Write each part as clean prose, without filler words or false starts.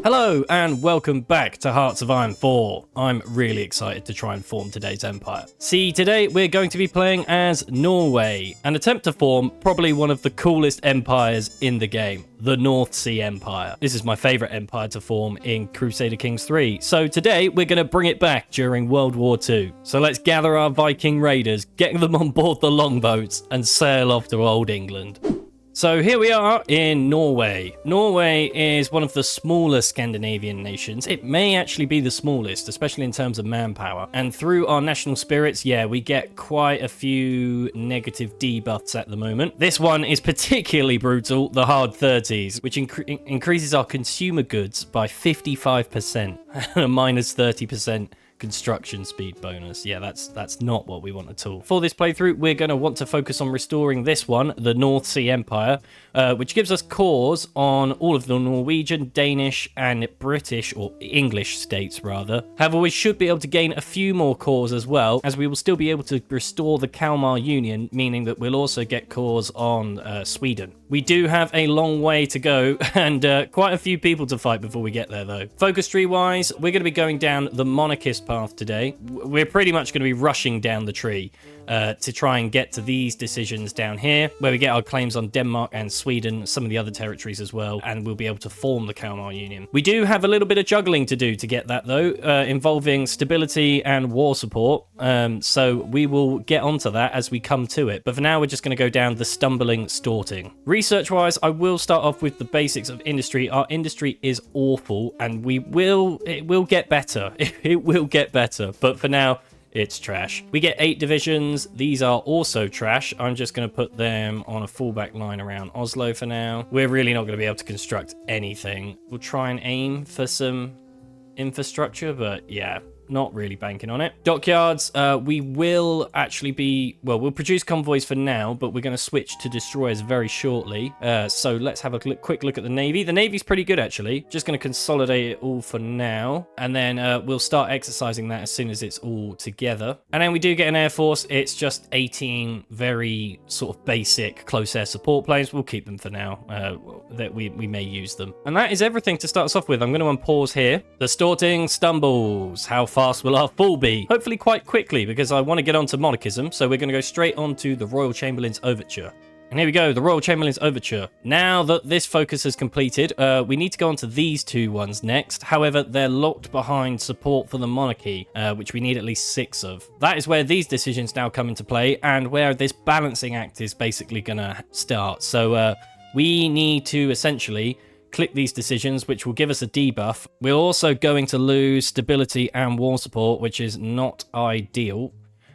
Hello and welcome back to Hearts of Iron 4. I'm really excited to try and form today's empire. See, today we're going to be playing as Norway and attempt to form probably one of the coolest empires in the game, the North Sea Empire. This is my favorite empire to form in Crusader Kings 3. So today we're going to bring it back during World War II. So let's gather our Viking raiders, get them on board the longboats and sail off to old England. So here we are in Norway. Norway is one of the smaller Scandinavian nations. It may actually be the smallest, especially in terms of manpower. And through our national spirits, yeah, we get quite a few negative debuffs at the moment. This one is particularly brutal, the hard 30s, which increases our consumer goods by 55% and a minus 30% construction speed bonus. Yeah, that's not what we want at all. For this playthrough, we're going to want to focus on restoring this one, the North Sea Empire, which gives us cores on all of the Norwegian, Danish, and British, or English states, rather. However, we should be able to gain a few more cores as well, as we will still be able to restore the Kalmar Union, meaning that we'll also get cores on Sweden. We do have a long way to go, and quite a few people to fight before we get there, though. Focus tree-wise, we're going to be going down the Monarchist path today. We're pretty much going to be rushing down the tree to try and get to these decisions down here, where we get our claims on Denmark and Sweden, some of the other territories as well, and we'll be able to form the Kalmar Union. We do have a little bit of juggling to do to get that, though, involving stability and war support, so we will get onto that as we come to it. But for now, we're just going to go down the stumbling storting. Research-wise, I will start off with the basics of industry. Our industry is awful, and it will get better. It will get better, but for now, it's trash. We get 8 divisions. These are also trash. I'm just going to put them on a fallback line around Oslo for now. We're really not going to be able to construct anything. We'll try and aim for some infrastructure, but yeah, not really banking on it. Dockyards, we will actually be, well, we'll produce convoys for now, but we're going to switch to destroyers very shortly. So let's have a quick look at the Navy. The Navy's pretty good, actually. Just going to consolidate it all for now, and then we'll start exercising that as soon as it's all together. And then we do get an Air Force. It's just 18 very sort of basic close air support planes. We'll keep them for now, that we may use them. And that is everything to start us off with. I'm going to unpause here. The storting stumbles. How fast will our fall be? Hopefully quite quickly, because I want to get on to monarchism, so we're going to go straight on to the Royal Chamberlain's Overture. And here we go, the Royal Chamberlain's Overture. Now that this focus has completed, we need to go on to these two ones next. However, they're locked behind support for the monarchy, which we need at least 6 of. That is where these decisions now come into play, and where this balancing act is basically going to start. So we need to essentially click these decisions, which will give us a debuff. We're also going to lose stability and war support, which is not ideal.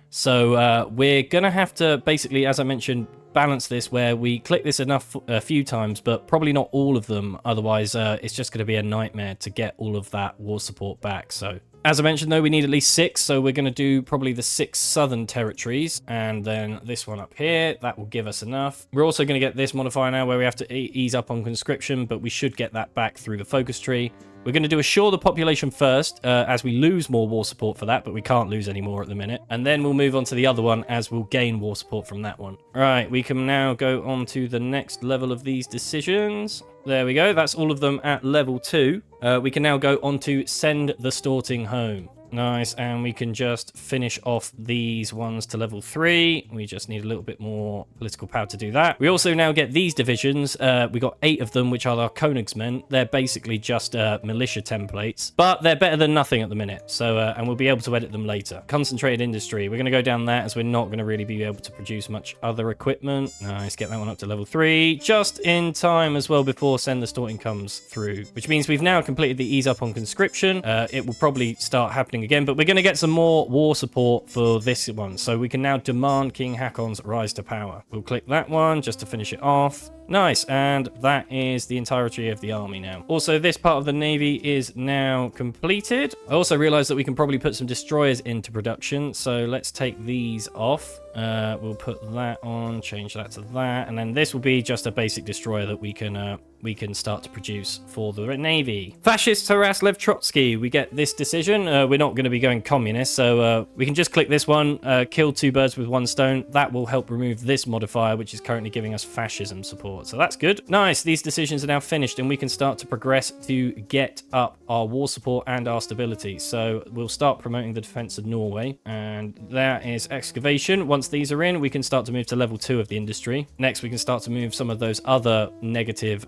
So we're going to have to basically, as I mentioned, balance this where we click this a few times, but probably not all of them. Otherwise, it's just going to be a nightmare to get all of that war support back. So as I mentioned, though, we need at least 6, so we're going to do probably the 6 southern territories, and then this one up here. That will give us enough. We're also going to get this modifier now where we have to ease up on conscription, but we should get that back through the focus tree. We're going to do assure the population first, as we lose more war support for that, but we can't lose any more at the minute. And then we'll move on to the other one as we'll gain war support from that one. Right, we can now go on to the next level of these decisions. There we go. That's all of them at level 2. We can now go on to send the storting home. Nice, and we can just finish off these ones to level 3. We just need a little bit more political power to do that. We also now get these divisions. We got 8 of them, which are our Königsmen. They're basically just militia templates, but they're better than nothing at the minute. So, and we'll be able to edit them later. Concentrated industry. We're going to go down that, as we're not going to really be able to produce much other equipment. Nice, get that one up to level 3, just in time as well before send the storting comes through, which means we've now completed the ease up on conscription. It will probably start happening again, but we're going to get some more war support for this one, so we can now demand King Hakon's rise to power. We'll click that one just to finish it off. Nice, and that is the entirety of the army now. Also, this part of the navy is now completed. I also realized that we can probably put some destroyers into production, so let's take these off. We'll put that on, change that to that, and then this will be just a basic destroyer that we can we can start to produce for the Navy. Fascists harass Lev Trotsky. We get this decision. We're not going to be going communist, so we can just click this one, kill 2 birds with 1 stone. That will help remove this modifier, which is currently giving us fascism support. So that's good. Nice. These decisions are now finished, and we can start to progress to get up our war support and our stability. So we'll start promoting the defense of Norway, and that is excavation. Once these are in, we can start to move to level 2 of the industry. Next, we can start to move some of those other negative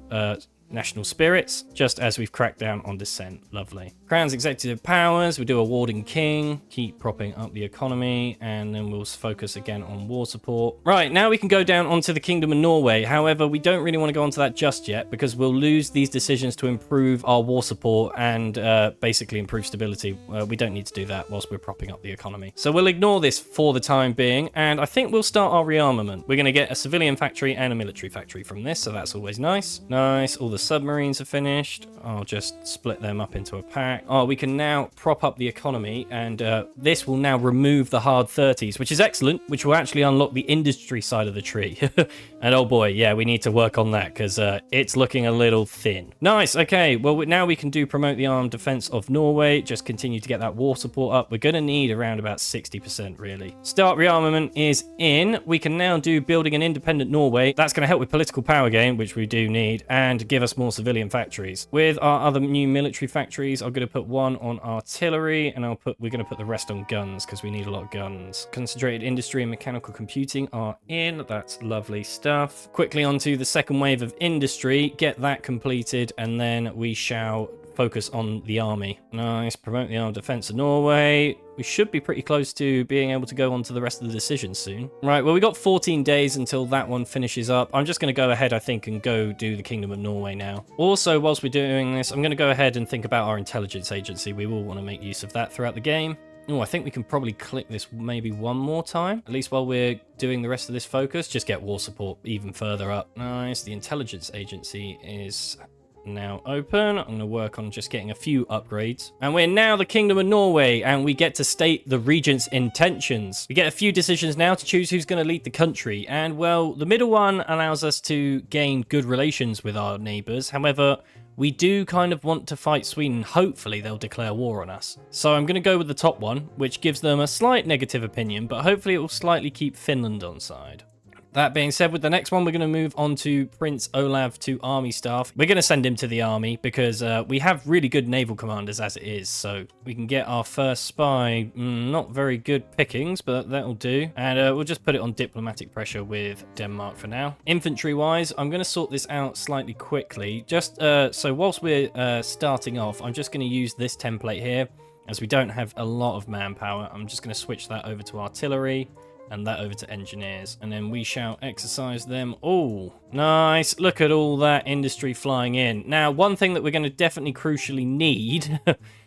national spirits, just as we've cracked down on dissent. Lovely. Crown's executive powers, we do a warding king, keep propping up the economy, and then we'll focus again on war support. Right, now we can go down onto the Kingdom of Norway. However, we don't really want to go onto that just yet, because we'll lose these decisions to improve our war support and basically improve stability. We don't need to do that whilst we're propping up the economy. So we'll ignore this for the time being, and I think we'll start our rearmament. We're going to get a civilian factory and a military factory from this, so that's always nice. Nice. All the submarines are finished. I'll just split them up into a pack. Oh, we can now prop up the economy, and this will now remove the hard 30s, which is excellent, which will actually unlock the industry side of the tree. And oh boy, yeah, we need to work on that because it's looking a little thin. Nice. Okay, well, now we can do promote the armed defense of Norway. Just continue to get that war support up. We're going to need around about 60%, really. Start rearmament is in. We can now do building an independent Norway. That's going to help with political power gain, which we do need, and give us more civilian factories. With our other new military factories, I'm going to put 1 on artillery, and we're going to put the rest on guns because we need a lot of guns. Concentrated industry and mechanical computing are in. That's lovely stuff. Quickly onto the second wave of industry, get that completed, and then we shall focus on the army. Nice. Promote the armed defense of Norway. We should be pretty close to being able to go on to the rest of the decisions soon. Right, well, we got 14 days until that one finishes up. I'm just going to go ahead, I think, and go do the Kingdom of Norway now. Also, whilst we're doing this, I'm going to go ahead and think about our intelligence agency. We will want to make use of that throughout the game. Oh, I think we can probably click this maybe one more time, at least while we're doing the rest of this focus. Just get war support even further up. Nice. The intelligence agency is now open. I'm going to work on just getting a few upgrades. And we're now the Kingdom of Norway, and we get to state the regent's intentions. We get a few decisions now to choose who's going to lead the country. And, well, the middle one allows us to gain good relations with our neighbours. However, we do kind of want to fight Sweden. Hopefully they'll declare war on us. So I'm going to go with the top one, which gives them a slight negative opinion, but hopefully it will slightly keep Finland on side. That being said, with the next one, we're going to move on to Prince Olav to army staff. We're going to send him to the army because we have really good naval commanders as it is. So we can get our first spy. Not very good pickings, but that'll do. And we'll just put it on diplomatic pressure with Denmark for now. Infantry-wise, I'm going to sort this out slightly quickly. Just so whilst we're starting off, I'm just going to use this template here. As we don't have a lot of manpower, I'm just going to switch that over to artillery. And that over to engineers, and then we shall exercise them. Oh, nice. Look at all that industry flying in. Now, one thing that we're going to definitely crucially need,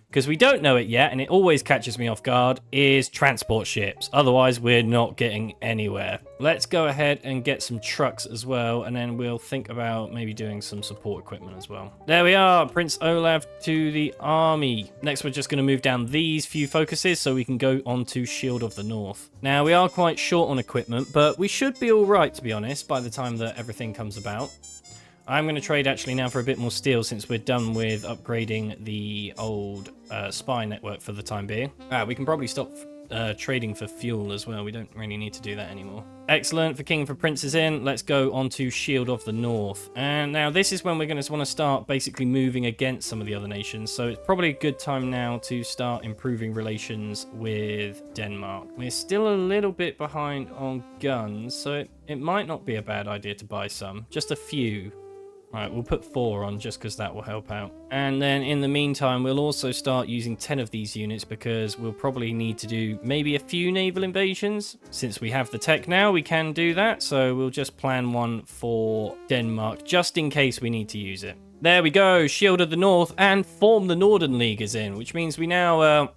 because we don't know it yet, and it always catches me off guard, is transport ships. Otherwise, we're not getting anywhere. Let's go ahead and get some trucks as well, and then we'll think about maybe doing some support equipment as well. There we are, Prince Olav to the army. Next, we're just going to move down these few focuses so we can go on to Shield of the North. Now, we are quite short on equipment, but we should be all right, to be honest, by the time that everything comes about. I'm going to trade actually now for a bit more steel since we're done with upgrading the old spy network for the time being. We can probably stop trading for fuel as well. We don't really need to do that anymore. Excellent. For King for Princes in, let's go on to Shield of the North. And now this is when we're going to want to start basically moving against some of the other nations. So it's probably a good time now to start improving relations with Denmark. We're still a little bit behind on guns, so it might not be a bad idea to buy some. Just a few. Right, we'll put 4 on just because that will help out. And then in the meantime, we'll also start using 10 of these units because we'll probably need to do maybe a few naval invasions. Since we have the tech now, we can do that. So we'll just plan one for Denmark just in case we need to use it. There we go, Shield of the North, and Form the Northern League is in, which means we now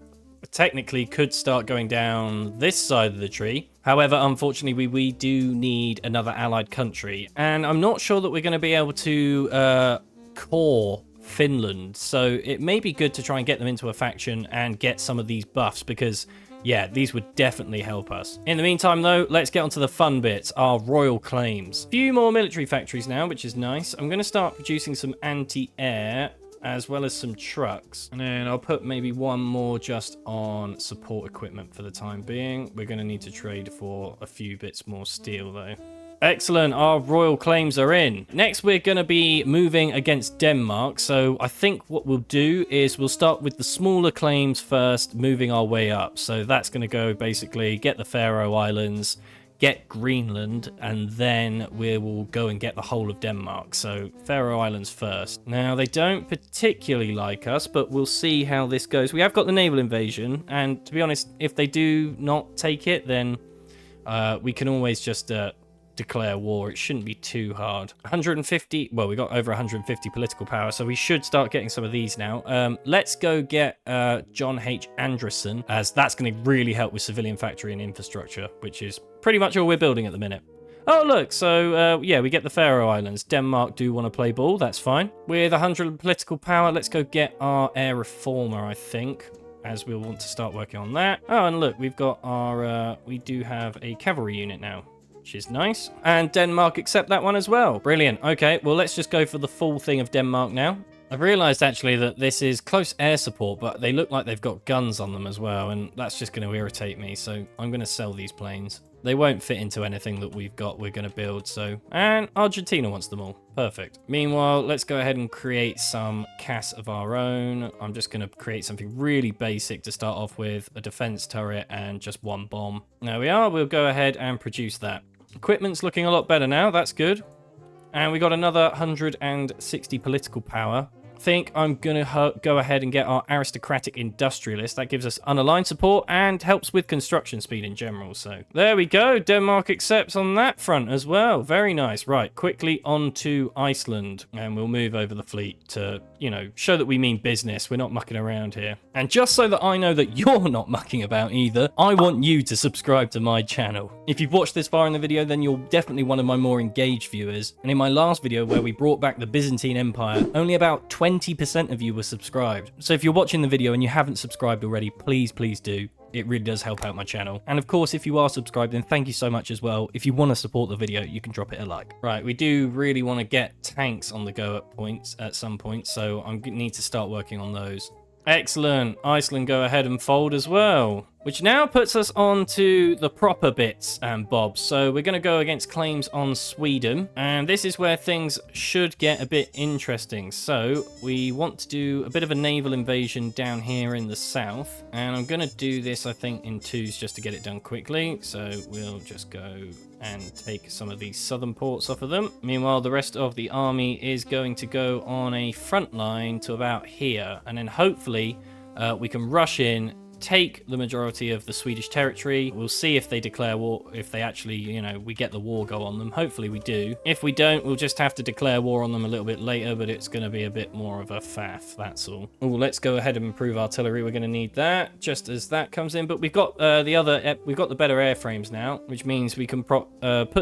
technically could start going down this side of the tree. However, unfortunately, we do need another allied country, and I'm not sure that we're going to be able to core Finland, so it may be good to try and get them into a faction and get some of these buffs, because Yeah, these would definitely help us. In the meantime, though, let's get on to the fun bits, our royal claims. Few more military factories now, which is nice. I'm going to start producing some anti-air as well as some trucks. And then I'll put maybe one more just on support equipment for the time being. We're going to need to trade for a few bits more steel, though. Excellent, our royal claims are in. Next, we're going to be moving against Denmark. So I think what we'll do is we'll start with the smaller claims first, moving our way up. So that's going to go basically get the Faroe Islands, get Greenland, and then we will go and get the whole of Denmark. So Faroe Islands first. Now, they don't particularly like us, but we'll see how this goes. We have got the naval invasion, and to be honest, if they do not take it, then we can always just declare war. It shouldn't be too hard. 150, well, we got over 150 political power, so we should start getting some of these now. Let's go get John H. Anderson, as that's going to really help with civilian factory and infrastructure, which is pretty much all we're building at the minute. Oh, look, so, yeah, we get the Faroe Islands. Denmark do want to play ball, that's fine. With 100 political power, let's go get our air reformer, I think, as we'll want to start working on that. Oh, and look, we've got our, we do have a cavalry unit now, which is nice. And Denmark accept that one as well. Brilliant. Okay, well, let's just go for the full thing of Denmark now. I've realized actually that this is close air support, but they look like they've got guns on them as well, and that's just going to irritate me, so I'm going to sell these planes. They won't fit into anything that we're going to build, so... And Argentina wants them all. Perfect. Meanwhile, let's go ahead and create some CAS of our own. I'm just going to create something really basic to start off with, a defense turret and just one bomb. There we are. We'll go ahead and produce that. Equipment's looking a lot better now. That's good. And we got another 160 political power. I think I'm going to go ahead and get our aristocratic industrialist. That gives us unaligned support and helps with construction speed in general. So there we go. Denmark accepts on that front as well. Very nice. Right, quickly on to Iceland. And we'll move over the fleet to, you know, show that we mean business. We're not mucking around here. And just so that I know that you're not mucking about either, I want you to subscribe to my channel. If you've watched this far in the video, then you're definitely one of my more engaged viewers. And in my last video where we brought back the Byzantine Empire, only about 20% of you were subscribed. So if you're watching the video and you haven't subscribed already, please do. It really does help out my channel. And of course, if you are subscribed, then thank you so much as well. If you want to support the video, you can drop it a like. Right, we do really want to get tanks on the go at some point, so I need to start working on those. Excellent. Iceland go ahead and fold as well. Which now puts us on to the proper bits and bobs. So we're going to go against claims on Sweden. And this is where things should get a bit interesting. So we want to do a bit of a naval invasion down here in the south. And I'm going to do this, I think, in twos just to get it done quickly. So we'll just go and take some of these southern ports off of them. Meanwhile, the rest of the army is going to go on a front line to about here. And then hopefully we can rush in, take the majority of the Swedish territory. We'll see if they declare war, if they actually, you know, we get the war go on them. Hopefully we do. If we don't, we'll just have to declare war on them a little bit later, but it's going to be a bit more of a faff, that's all. Oh, let's go ahead and improve artillery. We're going to need that just as that comes in, but we've got we've got the better airframes now, which means we can put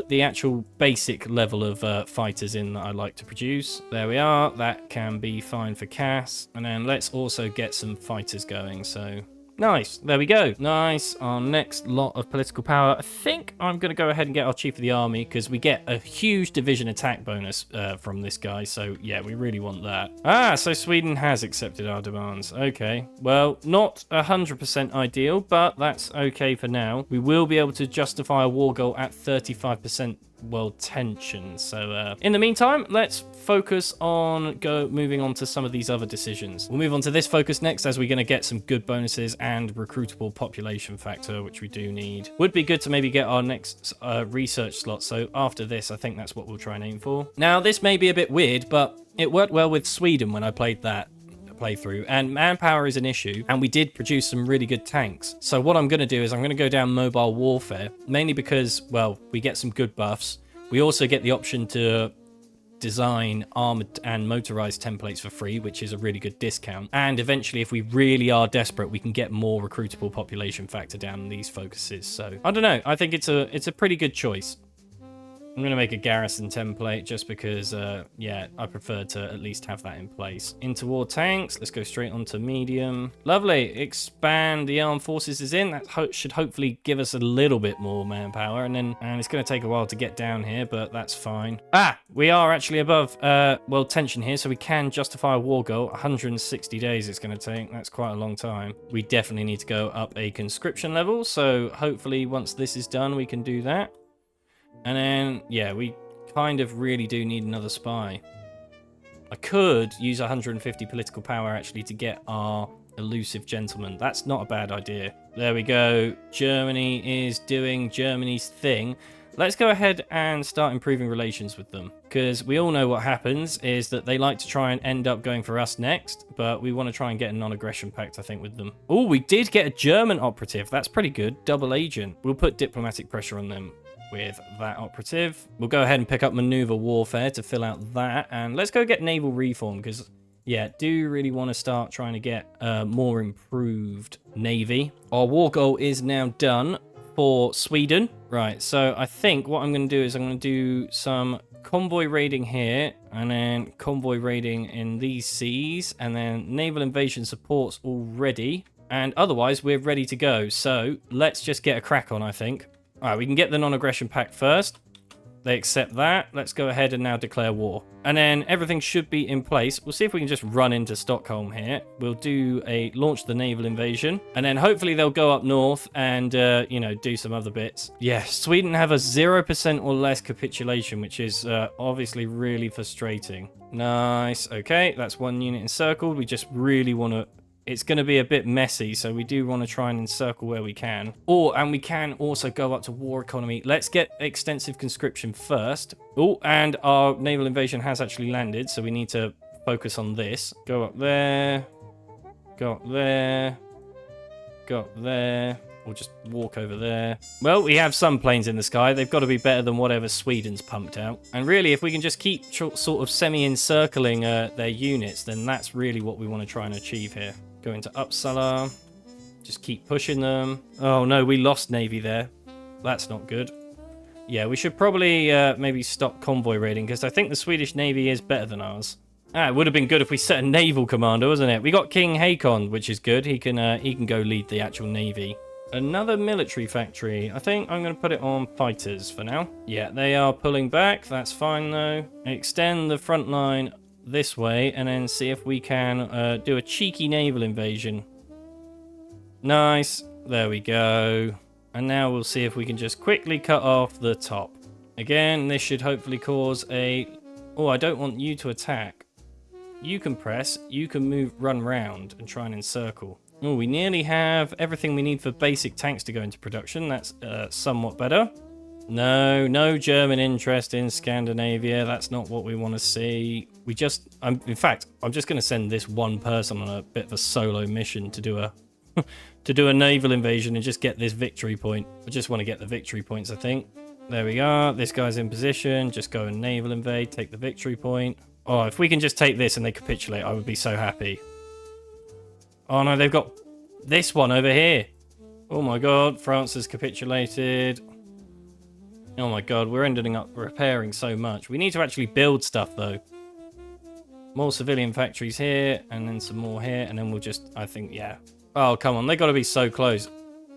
the actual basic level of fighters in that I like to produce. There we are. That can be fine for CAS. And then let's also get some fighters going, so... Nice. There we go. Nice. Our next lot of political power. I think I'm going to go ahead and get our Chief of the Army because we get a huge division attack bonus from this guy. So, yeah, we really want that. Ah, so Sweden has accepted our demands. Okay. Well, not 100% ideal, but that's okay for now. We will be able to justify a war goal at 35% world tension. So in the meantime, let's focus on moving on to some of these other decisions. We'll move on to this focus next, as we're going to get some good bonuses and recruitable population factor, which we do need. Would be good to maybe get our next research slot. So after this, I think that's what we'll try and aim for. Now, this may be a bit weird, but it worked well with Sweden when I played that playthrough, and manpower is an issue, and we did produce some really good tanks. So what I'm going to do is I'm going to go down mobile warfare, mainly because, well, we get some good buffs. We also get the option to design armored and motorized templates for free, which is a really good discount. And eventually, if we really are desperate, we can get more recruitable population factor down these focuses. So I don't know. I think it's a pretty good choice. I'm going to make a garrison template just because, yeah, I prefer to at least have that in place. Interwar tanks. Let's go straight on to medium. Lovely. Expand the armed forces is in. That should hopefully give us a little bit more manpower. And it's going to take a while to get down here, but that's fine. Ah, we are actually above world tension here, so we can justify a war goal. 160 days it's going to take. That's quite a long time. We definitely need to go up a conscription level, so hopefully once this is done, we can do that. And then, yeah, we kind of really do need another spy. I could use 150 political power, actually, to get our elusive gentleman. That's not a bad idea. There we go. Germany is doing Germany's thing. Let's go ahead and start improving relations with them. Because we all know what happens is that they like to try and end up going for us next. But we want to try and get a non-aggression pact, I think, with them. Oh, we did get a German operative. That's pretty good. Double agent. We'll put diplomatic pressure on them with that operative. We'll go ahead and pick up maneuver warfare to fill out that, and let's go get naval reform because, yeah, do really want to start trying to get more improved navy. Our war goal is now done for Sweden. Right, so I think what I'm going to do is I'm going to do some convoy raiding here, and then convoy raiding in these seas, and then naval invasion supports already, and otherwise we're ready to go. So let's just get a crack on, I think. All right, we can get the non-aggression pact first. They accept that. Let's go ahead and now declare war. And then everything should be in place. We'll see if we can just run into Stockholm here. We'll launch the naval invasion. And then hopefully they'll go up north and, you know, do some other bits. Yeah, Sweden have a 0% or less capitulation, which is obviously really frustrating. Nice. Okay, that's one unit encircled. We just really want to... It's going to be a bit messy, so we do want to try and encircle where we can. And we can also go up to war economy. Let's get extensive conscription first. Oh, and our naval invasion has actually landed, so we need to focus on this. Go up there. Go up there. Go up there. We'll just walk over there. Well, we have some planes in the sky. They've got to be better than whatever Sweden's pumped out. And really, if we can just keep sort of semi-encircling their units, then that's really what we want to try and achieve here. Go into Uppsala. Just keep pushing them. Oh, no, we lost Navy there. That's not good. Yeah, we should probably maybe stop convoy raiding, because I think the Swedish Navy is better than ours. Ah, it would have been good if we set a naval commander, wasn't it? We got King Hakon, which is good. He can go lead the actual navy. Another military factory. I think I'm going to put it on fighters for now. Yeah, they are pulling back. That's fine, though. Extend the front line this way and then see if we can do a cheeky naval invasion. Nice. There we go. And now we'll see if we can just quickly cut off the top. Again, this should hopefully cause a... Oh, I don't want you to attack. You can press. You can run round and try and encircle. Oh, we nearly have everything we need for basic tanks to go into production. That's somewhat better. No German interest in Scandinavia. That's not what we want to see. In fact, I'm just going to send this one person on a bit of a solo mission to do a to do a naval invasion and just get this victory point. I just want to get the victory points, I think. There we are. This guy's in position. Just go and naval invade, take the victory point. Oh, if we can just take this and they capitulate, I would be so happy. Oh no, they've got this one over here. Oh my god, France has capitulated. Oh my god, we're ending up repairing so much. We need to actually build stuff though. More civilian factories here, and then some more here, and then we'll just, I think, yeah. Oh, come on, they got to be so close.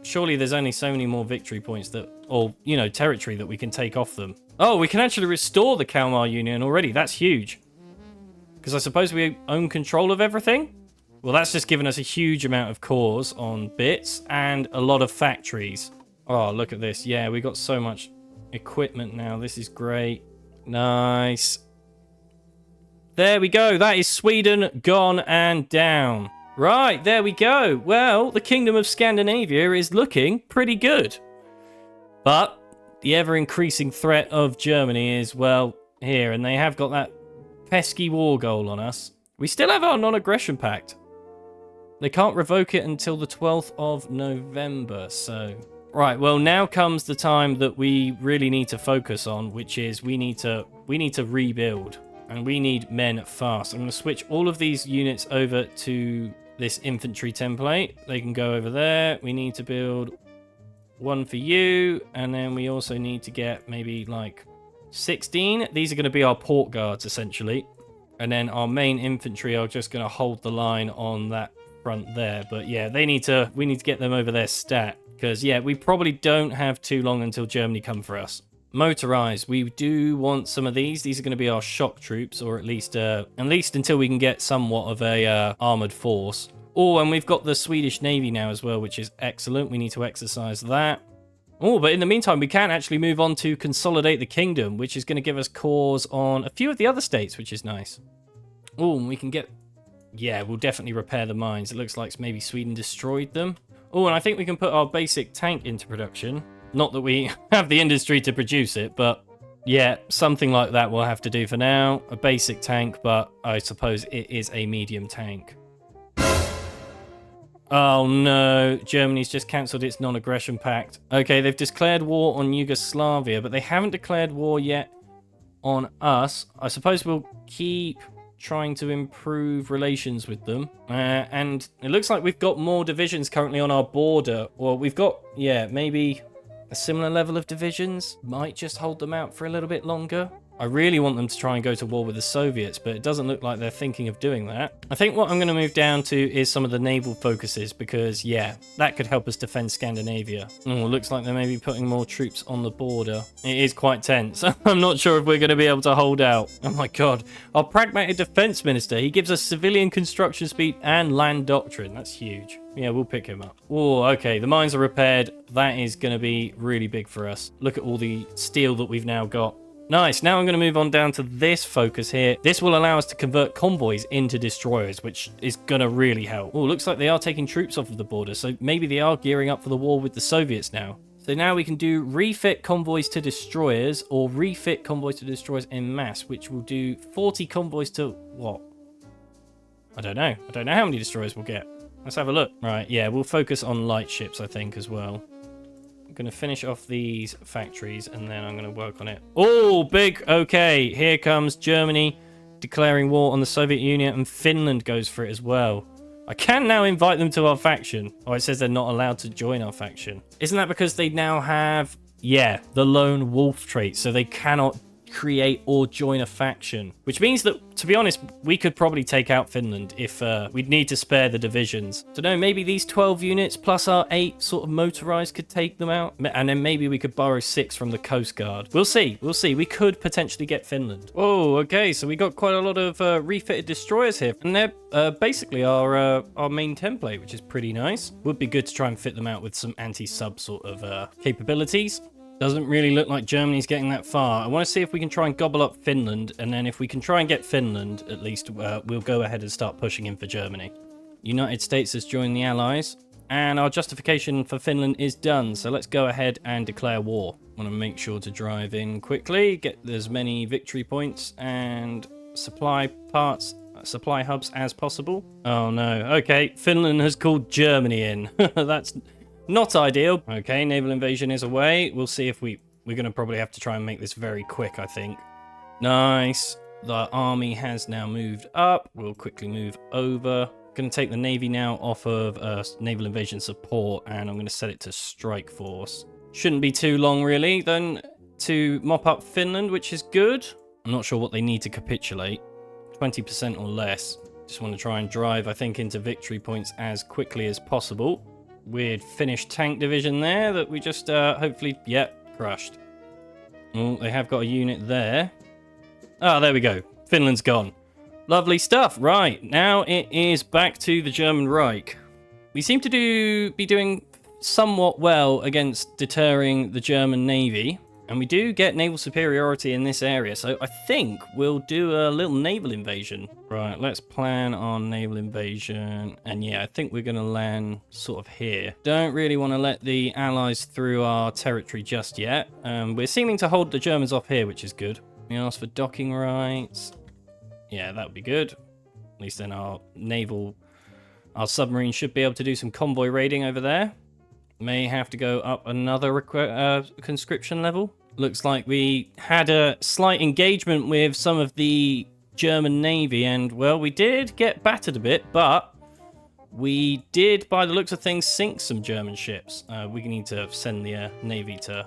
Surely there's only so many more victory points that, or, you know, territory that we can take off them. Oh, we can actually restore the Kalmar Union already. That's huge. Because I suppose we own control of everything? Well, that's just given us a huge amount of cores on bits and a lot of factories. Oh, look at this. Yeah, we got so much equipment now. This is great. Nice. There we go. That is Sweden gone and down. Right, there we go. Well, the Kingdom of Scandinavia is looking pretty good. But the ever-increasing threat of Germany is, well, here. And they have got that pesky war goal on us. We still have our non-aggression pact. They can't revoke it until the 12th of November, so... Right, well, now comes the time that we really need to focus on, which is we need to rebuild. And we need men fast. I'm going to switch all of these units over to this infantry template. They can go over there. We need to build one for you. And then we also need to get maybe like 16. These are going to be our port guards, essentially. And then our main infantry are just going to hold the line on that front there. But yeah, we need to get them over their stat. Because, yeah, we probably don't have too long until Germany come for us. Motorized. We do want some of these. These are going to be our shock troops, or at least until we can get somewhat of a armored force. Oh, and we've got the Swedish Navy now as well, which is excellent. We need to exercise that. Oh, but in the meantime, we can actually move on to consolidate the kingdom, which is going to give us cores on a few of the other states, which is nice. Oh, and we can get... Yeah, we'll definitely repair the mines. It looks like maybe Sweden destroyed them. Oh, and I think we can put our basic tank into production. Not that we have the industry to produce it, but yeah, something like that we'll have to do for now. A basic tank, but I suppose it is a medium tank. Oh no, Germany's just cancelled its non-aggression pact. Okay, they've declared war on Yugoslavia, but they haven't declared war yet on us. I suppose we'll keep trying to improve relations with them. And it looks like we've got more divisions currently on our border. Or we've got, yeah, maybe a similar level of divisions. Might just hold them out for a little bit longer. I really want them to try and go to war with the Soviets, but it doesn't look like they're thinking of doing that. I think what I'm going to move down to is some of the naval focuses because, yeah, that could help us defend Scandinavia. Oh, looks like they may be putting more troops on the border. It is quite tense. I'm not sure if we're going to be able to hold out. Oh my god. Our pragmatic defense minister, he gives us civilian construction speed and land doctrine. That's huge. Yeah, we'll pick him up. Oh, okay. The mines are repaired. That is going to be really big for us. Look at all the steel that we've now got. Nice. Now I'm going to move on down to this focus here. This will allow us to convert convoys into destroyers, which is going to really help. Oh, looks like they are taking troops off of the border, so maybe they are gearing up for the war with the Soviets now. So now we can do refit convoys to destroyers or refit convoys to destroyers en masse, which will do 40 convoys to what? I don't know. I don't know how many destroyers we'll get. Let's have a look. Right, yeah, we'll focus on light ships, I think, as well. Going to finish off these factories and then I'm going to work on it. Oh, big. Okay, here comes Germany declaring war on the Soviet Union and Finland goes for it as well. I can now invite them to our faction. Oh, it says they're not allowed to join our faction. Isn't that because they now have, yeah, the lone wolf trait, so they cannot create or join a faction, which means that, to be honest, we could probably take out Finland if we'd need to spare the divisions. So no, maybe these 12 units plus our 8 sort of motorized could take them out, and then maybe we could borrow 6 from the Coast Guard. We'll see. We could potentially get Finland. Oh, okay, so we got quite a lot of refitted destroyers here, and they're basically our main template, which is pretty nice. Would be good to try and fit them out with some anti-sub sort of capabilities. Doesn't really look like Germany's getting that far. I want to see if we can try and gobble up Finland, and then if we can try and get Finland, at least we'll go ahead and start pushing in for Germany. United States has joined the Allies, and our justification for Finland is done, so let's go ahead and declare war. I want to make sure to drive in quickly, get as many victory points and supply hubs as possible. Oh no, okay, Finland has called Germany in. That's not ideal. Okay, naval invasion is away. We'll see if we're going to probably have to try and make this very quick, I think. Nice. The army has now moved up. We'll quickly move over. Going to take the navy now off of naval invasion support, and I'm going to set it to strike force. Shouldn't be too long, really, then, to mop up Finland, which is good. I'm not sure what they need to capitulate. 20% or less. Just want to try and drive, I think, into victory points as quickly as possible. Weird Finnish tank division there that we just hopefully, crushed. Oh, they have got a unit there. Ah, there we go. Finland's gone. Lovely stuff. Right, now it is back to the German Reich. We seem to be doing somewhat well against deterring the German Navy. And we do get naval superiority in this area, so I think we'll do a little naval invasion. Right, let's plan on naval invasion. And yeah, I think we're going to land sort of here. Don't really want to let the Allies through our territory just yet. We're seeming to hold the Germans off here, which is good. We ask for docking rights. Yeah, that would be good. At least then our submarine should be able to do some convoy raiding over there. May have to go up another conscription level. Looks like we had a slight engagement with some of the German Navy, and, well, we did get battered a bit, but we did, by the looks of things, sink some German ships. We need to send the Navy to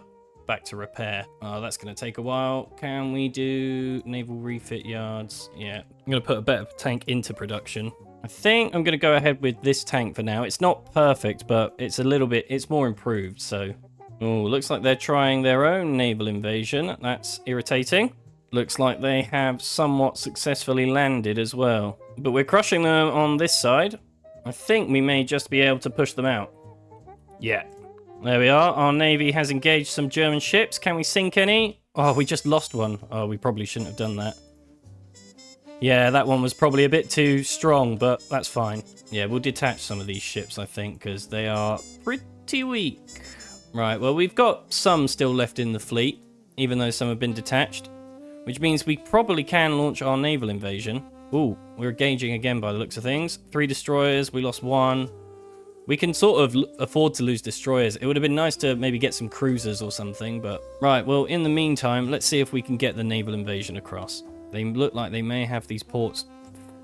back to repair. Oh, that's going to take a while. Can we do naval refit yards? Yeah. I'm going to put a better tank into production. I think I'm going to go ahead with this tank for now. It's not perfect, but it's a little bit, it's more improved, so. Oh, looks like they're trying their own naval invasion. That's irritating. Looks like they have somewhat successfully landed as well. But we're crushing them on this side. I think we may just be able to push them out. Yeah. There we are. Our navy has engaged some German ships. Can we sink any? Oh, we just lost one. Oh, we probably shouldn't have done that. Yeah, that one was probably a bit too strong, but that's fine. Yeah, we'll detach some of these ships, I think, because they are pretty weak. Right, well, we've got some still left in the fleet, even though some have been detached, which means we probably can launch our naval invasion. Ooh, we're engaging again by the looks of things. 3 destroyers, we lost 1. We can sort of afford to lose destroyers. It would have been nice to maybe get some cruisers or something, but... Right, well, in the meantime, let's see if we can get the naval invasion across. They look like they may have these ports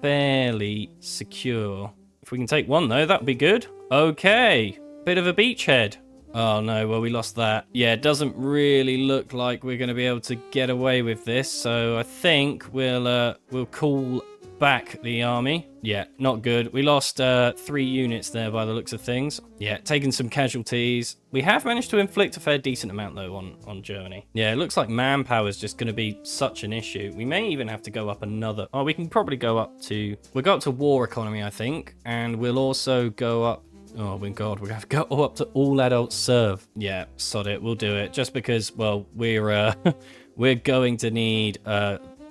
fairly secure. If we can take one, though, that would be good. Okay, bit of a beachhead. Oh, no, well, we lost that. Yeah, it doesn't really look like we're going to be able to get away with this, so I think we'll call back the army. Yeah, not good. We lost 3 units there by the looks of things. Yeah, taking some casualties. We have managed to inflict a fair decent amount, though, on Germany. Yeah, it looks like manpower is just going to be such an issue. We may even have to go up another... Oh, we can probably go up to... We'll go up to war economy, I think, and we'll also go up... Oh, my God, we have to go up to all adults serve. Yeah, sod it, we'll do it. Just because, well, we're going to need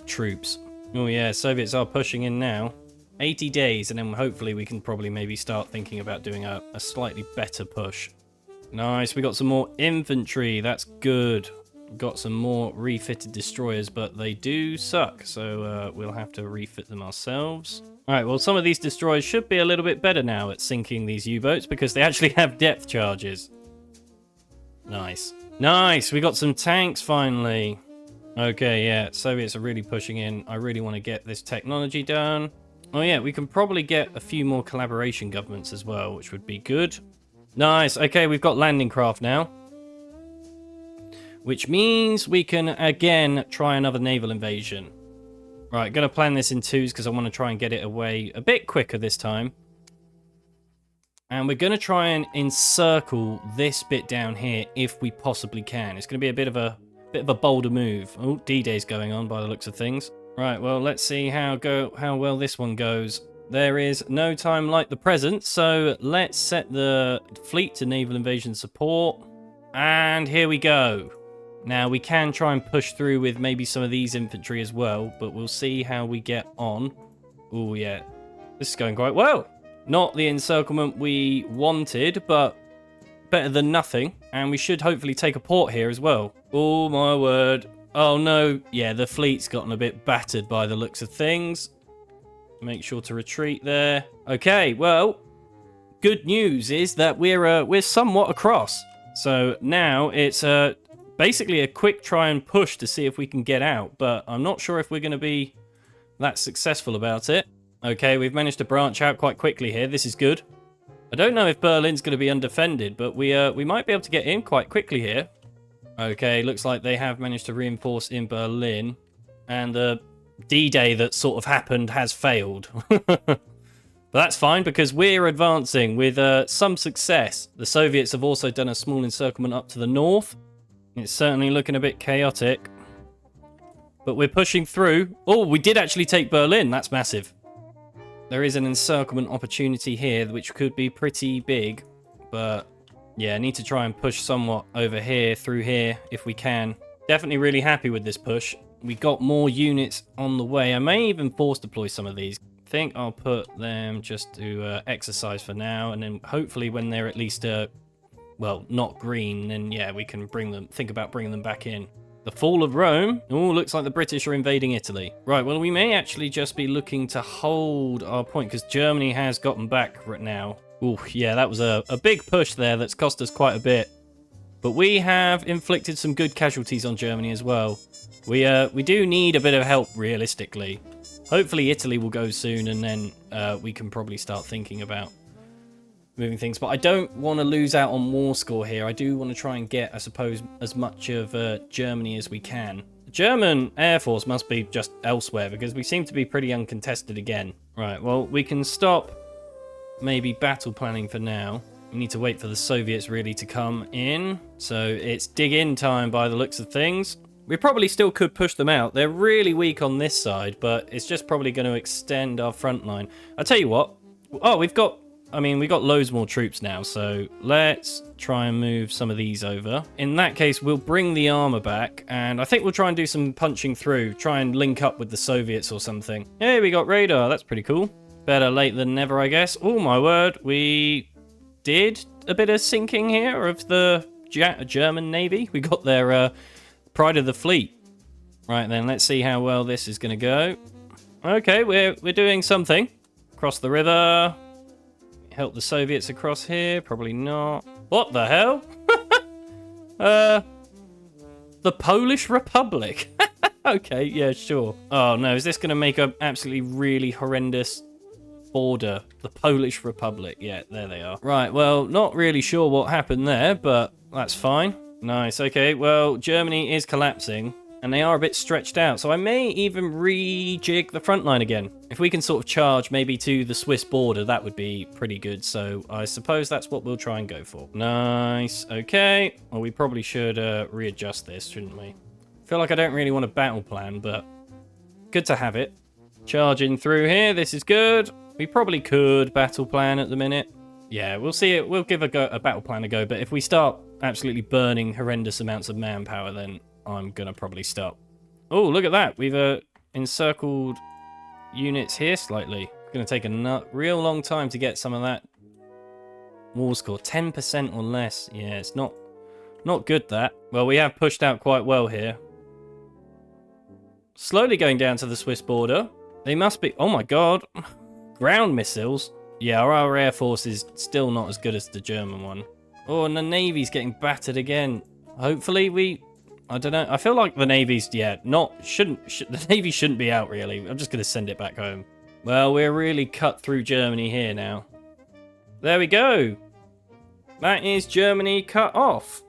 troops. Oh, yeah, Soviets are pushing in now. 80 days, and then hopefully we can probably maybe start thinking about doing a slightly better push. Nice, we got some more infantry. That's good. Got some more refitted destroyers, but they do suck, so we'll have to refit them ourselves. Alright, well, some of these destroyers should be a little bit better now at sinking these U-boats because they actually have depth charges. Nice. Nice, we got some tanks finally. Okay, yeah, Soviets are really pushing in. I really want to get this technology done. Oh yeah, we can probably get a few more collaboration governments as well, which would be good. Nice, okay, we've got landing craft now. Which means we can, again, try another naval invasion. Right, going to plan this in 2s because I want to try and get it away a bit quicker this time. And we're going to try and encircle this bit down here if we possibly can. It's going to be a bit of a bolder move. Oh, D-Day's going on by the looks of things. Right, well, let's see how well this one goes. There is no time like the present, so let's set the fleet to naval invasion support. And here we go. Now, we can try and push through with maybe some of these infantry as well, but we'll see how we get on. Oh, yeah. This is going quite well. Not the encirclement we wanted, but better than nothing. And we should hopefully take a port here as well. Oh, my word. Oh, no. Yeah, the fleet's gotten a bit battered by the looks of things. Make sure to retreat there. Okay, well, good news is that we're somewhat across. So now it's basically a quick try and push to see if we can get out, but I'm not sure if we're going to be that successful about it. Okay, we've managed to branch out quite quickly here. This is good. I don't know if Berlin's going to be undefended, but we might be able to get in quite quickly here. Okay, looks like they have managed to reinforce in Berlin, and the D-Day that sort of happened has failed. But that's fine because we're advancing with some success. The Soviets have also done a small encirclement up to the north. It's certainly looking a bit chaotic. But we're pushing through. Oh, we did actually take Berlin. That's massive. There is an encirclement opportunity here, which could be pretty big. But, yeah, need to try and push somewhat over here, through here, if we can. Definitely really happy with this push. We got more units on the way. I may even force deploy some of these. I think I'll put them just to exercise for now. And then hopefully when they're at least... well, not green, then yeah, we can think about bringing them back in. The fall of Rome. Oh, looks like the British are invading Italy. Right, well, we may actually just be looking to hold our point, because Germany has gotten back right now. Oh, yeah, that was a big push there that's cost us quite a bit. But we have inflicted some good casualties on Germany as well. We do need a bit of help, realistically. Hopefully Italy will go soon, and then we can probably start thinking about moving things. But I don't want to lose out on war score here. I do want to try and get, I suppose, as much of Germany as we can. The German Air Force must be just elsewhere because we seem to be pretty uncontested again. Right, well, we can stop maybe battle planning for now. We need to wait for the Soviets really to come in. So it's dig in time by the looks of things. We probably still could push them out. They're really weak on this side, but it's just probably going to extend our front line. I'll tell you what. Oh, we've got loads more troops now, so let's try and move some of these over. In that case, we'll bring the armor back, and I think we'll try and do some punching through, try and link up with the Soviets or something. Hey, we got radar. That's pretty cool. Better late than never, I guess. Oh, my word. We did a bit of sinking here of the German Navy. We got their pride of the fleet. Right, then, let's see how well this is going to go. Okay, we're doing something. Across the river. Help the Soviets across here. Probably not. What the hell? The Polish Republic. Okay, yeah, sure. Oh, no. Is this going to make an absolutely really horrendous border? The Polish Republic. Yeah, there they are. Right, well, not really sure what happened there, but that's fine. Nice. Okay, well, Germany is collapsing. And they are a bit stretched out. So I may even rejig the front line again. If we can sort of charge maybe to the Swiss border, that would be pretty good. So I suppose that's what we'll try and go for. Nice. Okay. Well, we probably should readjust this, shouldn't we? I feel like I don't really want a battle plan, but good to have it. Charging through here. This is good. We probably could battle plan at the minute. Yeah, we'll see it. We'll give a battle plan a go. But if we start absolutely burning horrendous amounts of manpower, then I'm going to probably stop. Oh, look at that. We've encircled units here slightly. It's going to take a real long time to get some of that war score. 10% or less. Yeah, it's not good, that. Well, we have pushed out quite well here. Slowly going down to the Swiss border. They must be... Oh, my God. Ground missiles. Yeah, our Air Force is still not as good as the German one. Oh, and the Navy's getting battered again. Hopefully we... I don't know. I feel like the Navy's, the Navy shouldn't be out, really. I'm just going to send it back home. Well, we're really cut through Germany here now. There we go. That is Germany cut off.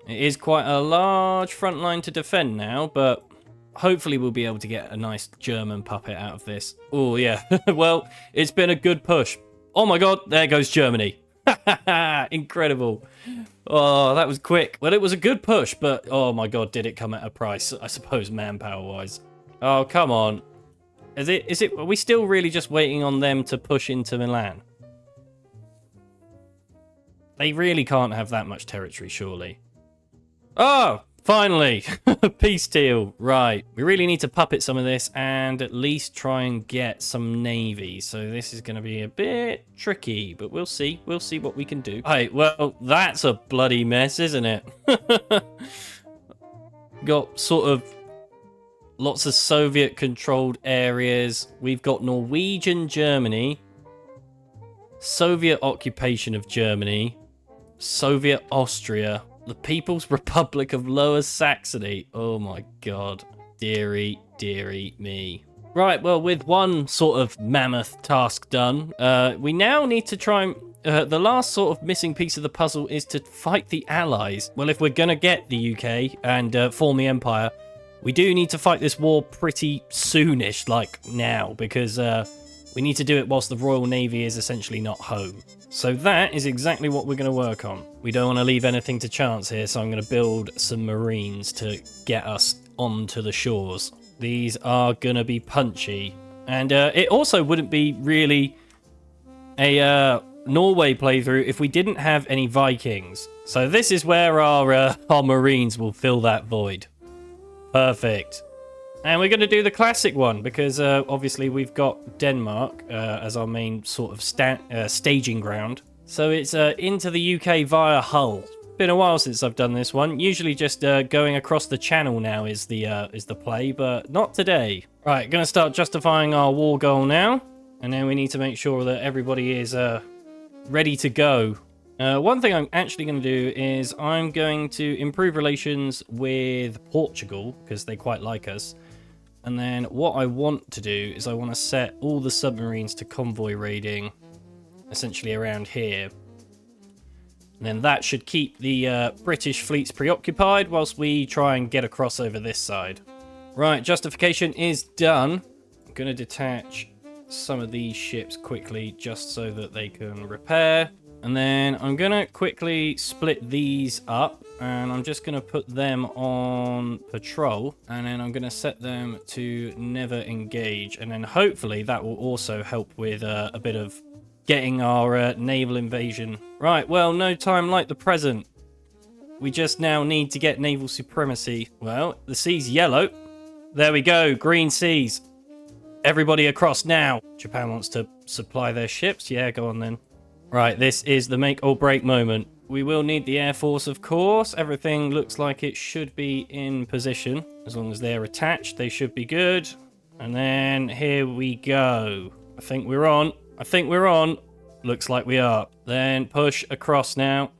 It is quite a large front line to defend now, but hopefully we'll be able to get a nice German puppet out of this. Oh, yeah. Well, it's been a good push. Oh, my God. There goes Germany. Incredible. Oh, that was quick. Well, it was a good push, but oh my God, did it come at a price, I suppose, manpower-wise. Oh, come on. Are we still really just waiting on them to push into Milan? They really can't have that much territory, surely. Oh, finally. Peace deal. Right. We really need to puppet some of this and at least try and get some navy. So this is going to be a bit tricky, but we'll see. We'll see what we can do. Right, well, that's a bloody mess, isn't it? Got sort of lots of Soviet-controlled areas. We've got Norwegian Germany, Soviet occupation of Germany, Soviet Austria, the People's Republic of Lower Saxony. Oh my God. Dearie, dearie me. Right, well, with one sort of mammoth task done, we now need to try and... the last sort of missing piece of the puzzle is to fight the Allies. Well, if we're going to get the UK and form the Empire, we do need to fight this war pretty soonish, like now, because we need to do it whilst the Royal Navy is essentially not home. So that is exactly what we're going to work on. We don't want to leave anything to chance here, so I'm going to build some Marines to get us onto the shores. These are going to be punchy. And it also wouldn't be really a Norway playthrough if we didn't have any Vikings. So this is where our Marines will fill that void. Perfect. And we're going to do the classic one because obviously we've got Denmark as our main sort of staging ground. So it's into the UK via Hull. Been a while since I've done this one. Usually just going across the channel now is the play, but not today. Right, going to start justifying our war goal now. And then we need to make sure that everybody is ready to go. One thing I'm actually going to do is I'm going to improve relations with Portugal because they quite like us. And then what I want to do is I want to set all the submarines to convoy raiding essentially around here. And then that should keep the British fleets preoccupied whilst we try and get across over this side. Right, justification is done. I'm going to detach some of these ships quickly just so that they can repair. And then I'm going to quickly split these up. And I'm just going to put them on patrol. And then I'm going to set them to never engage. And then hopefully that will also help with a bit of getting our naval invasion. Right, well, no time like the present. We just now need to get naval supremacy. Well, the sea's yellow. There we go, green seas. Everybody across now. Japan wants to supply their ships. Yeah, go on then. Right, this is the make or break moment. We will need the Air Force, of course. Everything looks like it should be in position. As long as they're attached, they should be good. And then here we go. I think we're on. I think we're on. Looks like we are. Then push across now.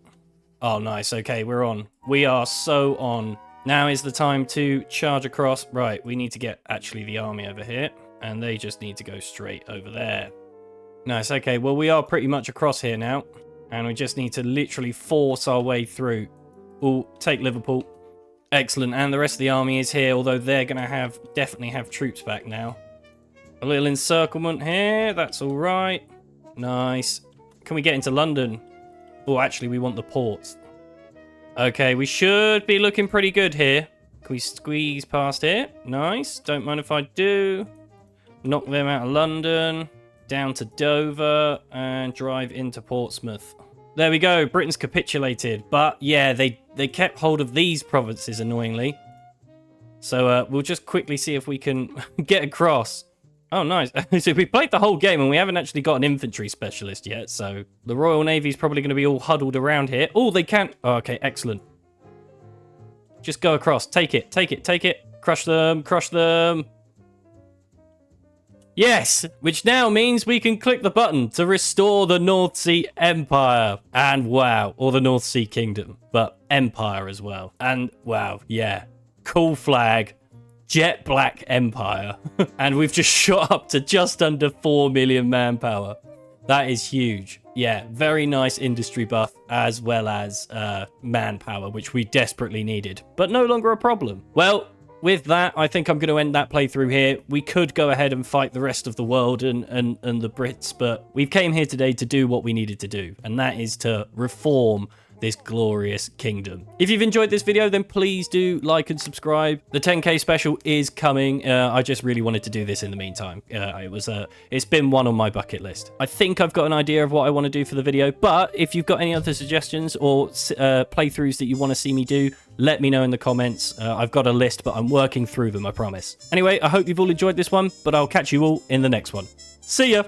Oh, nice. Okay, we're on. We are so on. Now is the time to charge across. Right, we need to get actually the army over here. And they just need to go straight over there. Nice. Okay, well, we are pretty much across here now. And we just need to literally force our way through. Oh, take Liverpool. Excellent. And the rest of the army is here, although they're going to definitely have troops back now. A little encirclement here. That's all right. Nice. Can we get into London? Oh, actually, we want the ports. Okay, we should be looking pretty good here. Can we squeeze past here? Nice. Don't mind if I do. Knock them out of London. Down to Dover. And drive into Portsmouth. There we go. Britain's capitulated. But, yeah, they kept hold of these provinces, annoyingly. So, we'll just quickly see if we can get across. Oh, nice. So we played the whole game and we haven't actually got an infantry specialist yet. So the Royal Navy's probably going to be all huddled around here. Oh, they can't. Oh, okay, excellent. Just go across. Take it, take it, take it. Crush them, crush them. Yes, which now means we can click the button to restore the North Sea Empire. And wow, or the North Sea Kingdom, but Empire as well. And wow, yeah, cool flag. Jet black empire. And we've just shot up to just under 4 million manpower. That is huge. Yeah, very nice industry buff as well as manpower, which we desperately needed, but no longer a problem. Well, with that, I think I'm going to end that playthrough here. We could go ahead and fight the rest of the world and the Brits, but we came here today to do what we needed to do, and that is to reform this glorious kingdom. If you've enjoyed this video, then please do like and subscribe. The 10k special is coming. I just really wanted to do this in the meantime. It's been one on my bucket list. I think I've got an idea of what I want to do for the video, but if you've got any other suggestions or playthroughs that you want to see me do, let me know in the comments. I've got a list, but I'm working through them, I promise. Anyway, I hope you've all enjoyed this one, but I'll catch you all in the next one. See ya!